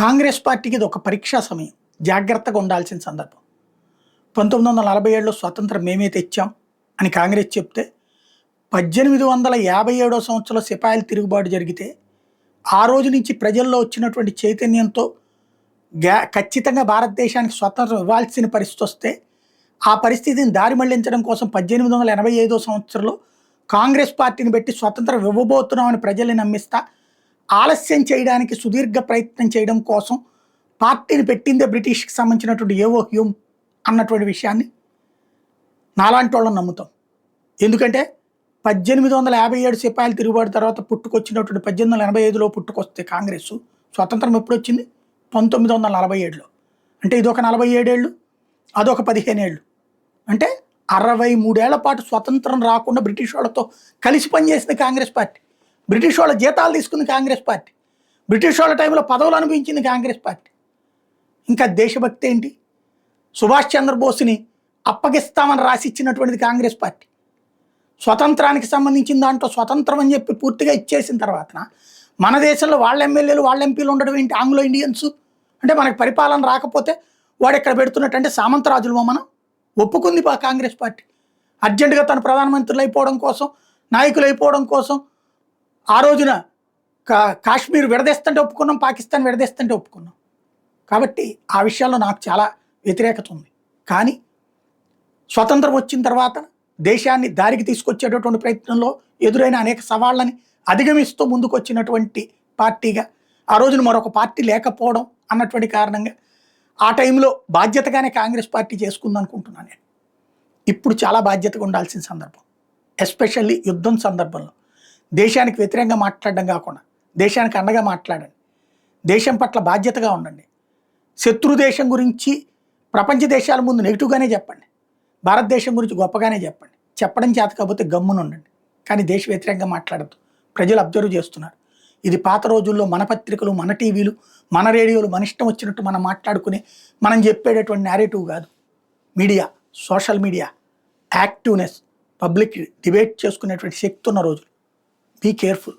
కాంగ్రెస్ పార్టీకి ఇది ఒక పరీక్షా సమయం. జాగ్రత్తగా ఉండాల్సిన సందర్భం. 1947లో స్వతంత్రం మేమే తెచ్చాం అని కాంగ్రెస్ చెప్తే, 1857 సంవత్సరంలో సిపాయిల తిరుగుబాటు జరిగితే, ఆ రోజు నుంచి ప్రజల్లో వచ్చినటువంటి చైతన్యంతో ఖచ్చితంగా భారతదేశానికి స్వతంత్రం ఇవ్వాల్సిన పరిస్థితి వస్తే, ఆ పరిస్థితిని దారి మళ్లించడం కోసం 1885 సంవత్సరంలో కాంగ్రెస్ పార్టీని పెట్టి స్వతంత్రం ఇవ్వబోతున్నామని ప్రజల్ని నమ్మిస్తా, ఆలస్యం చేయడానికి సుదీర్ఘ ప్రయత్నం చేయడం కోసం పార్టీని పెట్టిందే బ్రిటిష్కి సంబంధించినటువంటి ఏవో హ్యూమ్ అన్నటువంటి విషయాన్ని నాలాంటి వాళ్ళని నమ్ముతాం. ఎందుకంటే 1857 సిపాయిలు తిరుగుబాటు తర్వాత పుట్టుకొచ్చినటువంటి 1885లో పుట్టుకొస్తే కాంగ్రెస్ స్వతంత్రం ఎప్పుడు వచ్చింది? 1947లో. అంటే ఇదొక 47 ఏళ్ళు, అదొక 15 ఏళ్ళు. అంటే 63 ఏళ్ల పాటు స్వతంత్రం రాకుండా బ్రిటిష్ వాళ్ళతో కలిసి పనిచేసింది కాంగ్రెస్ పార్టీ. బ్రిటిష్ వాళ్ళ జీతాలు తీసుకుంది కాంగ్రెస్ పార్టీ. బ్రిటిష్ వాళ్ళ టైంలో పదవులు అనిపించింది కాంగ్రెస్ పార్టీ. ఇంకా దేశభక్తి ఏంటి? సుభాష్ చంద్రబోస్ని అప్పగిస్తామని రాసిచ్చినటువంటిది కాంగ్రెస్ పార్టీ. స్వతంత్రానికి సంబంధించిన దాంట్లో స్వతంత్రం అని చెప్పి పూర్తిగా ఇచ్చేసిన తర్వాత మన దేశంలో వాళ్ళ ఎమ్మెల్యేలు వాళ్ళ ఎంపీలు ఉండడం ఏంటి? ఆంగ్లో ఇండియన్స్ అంటే మనకు పరిపాలన రాకపోతే వాడు ఇక్కడ పెడుతున్నట్టు. అంటే సామంతరాజులు మనం ఒప్పుకుంది కాంగ్రెస్ పార్టీ. అర్జెంటుగా తన ప్రధానమంత్రులు అయిపోవడం కోసం, నాయకులు అయిపోవడం కోసం ఆ రోజున కాశ్మీర్ విడదీస్తుంటే ఒప్పుకున్నాం, పాకిస్తాన్ విడదీస్తుంటే ఒప్పుకున్నాం. కాబట్టి ఆ విషయాల్లో నాకు చాలా వ్యతిరేకత ఉంది. కానీ స్వతంత్రం వచ్చిన తర్వాత దేశాన్ని దారికి తీసుకొచ్చేటటువంటి ప్రయత్నంలో ఎదురైన అనేక సవాళ్ళని అధిగమిస్తూ ముందుకు వచ్చినటువంటి పార్టీగా, ఆ రోజున మరొక పార్టీ లేకపోవడం అన్నటువంటి కారణంగా ఆ టైంలో బాధ్యతగానే కాంగ్రెస్ పార్టీ చేసుకుందనుకుంటున్నాను నేను. ఇప్పుడు చాలా బాధ్యతగా ఉండాల్సిన సందర్భం. ఎస్పెషల్లీ యుద్ధం సందర్భంలో దేశానికి వ్యతిరేకంగా మాట్లాడడం కాకుండా దేశానికి అండగా మాట్లాడండి. దేశం పట్ల బాధ్యతగా ఉండండి. శత్రు దేశం గురించి ప్రపంచ దేశాల ముందు నెగిటివ్గానే చెప్పండి. భారతదేశం గురించి గొప్పగానే చెప్పండి. చెప్పడం చేత కాకపోతే గమ్మున ఉండండి. కానీ దేశ వ్యతిరేకంగా మాట్లాడద్దు. ప్రజలు అబ్జర్వ్ చేస్తున్నారు. ఇది పాత రోజుల్లో మన పత్రికలు, మన టీవీలు, మన రేడియోలు మన ఇష్టం వచ్చినట్టు మనం మాట్లాడుకుని మనం చెప్పేటటువంటి నేరేటివ్ కాదు. Media, social media, activeness, public debate చేసుకునేటువంటి శక్తి ఉన్న రోజులు. Be careful.